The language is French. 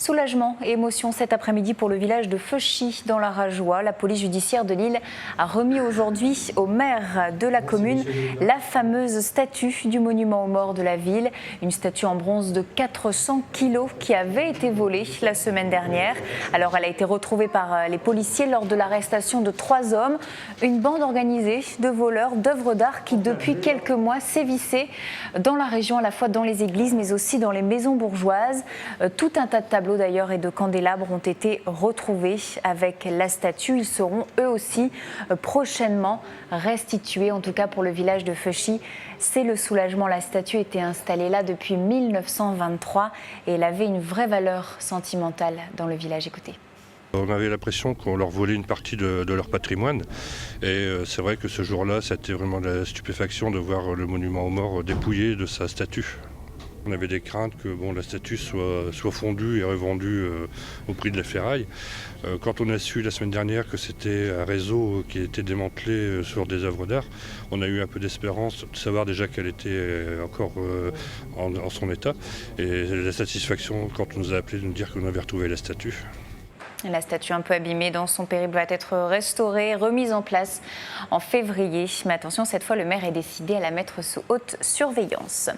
Soulagement et émotion cet après-midi pour le village de Feuchy dans la Rajoie. La police judiciaire de Lille a remis aujourd'hui au maire de la commune la fameuse statue du monument aux morts de la ville. Une statue en bronze de 400 kilos qui avait été volée la semaine dernière. Alors elle a été retrouvée par les policiers lors de l'arrestation de 3 hommes. Une bande organisée de voleurs d'œuvres d'art qui depuis quelques mois sévissait dans la région, à la fois dans les églises mais aussi dans les maisons bourgeoises. Tout un tas de tableaux d'ailleurs et de candélabres ont été retrouvés avec la statue. Ils seront eux aussi prochainement restitués, en tout cas pour le village de Feuchy. C'est le soulagement. La statue était installée là depuis 1923 et elle avait une vraie valeur sentimentale dans le village. Écoutez. On avait l'impression qu'on leur volait une partie de leur patrimoine et c'est vrai que ce jour-là, c'était vraiment la stupéfaction de voir le monument aux morts dépouillé de sa statue. On avait des craintes que la statue soit fondue et revendue au prix de la ferraille. Quand on a su la semaine dernière que c'était un réseau qui était démantelé sur des œuvres d'art, on a eu un peu d'espérance de savoir déjà qu'elle était encore en son état. Et la satisfaction quand on nous a appelé de nous dire qu'on avait retrouvé la statue. La statue un peu abîmée dans son périple va être restaurée, remise en place en février. Mais attention, cette fois, le maire est décidé à la mettre sous haute surveillance.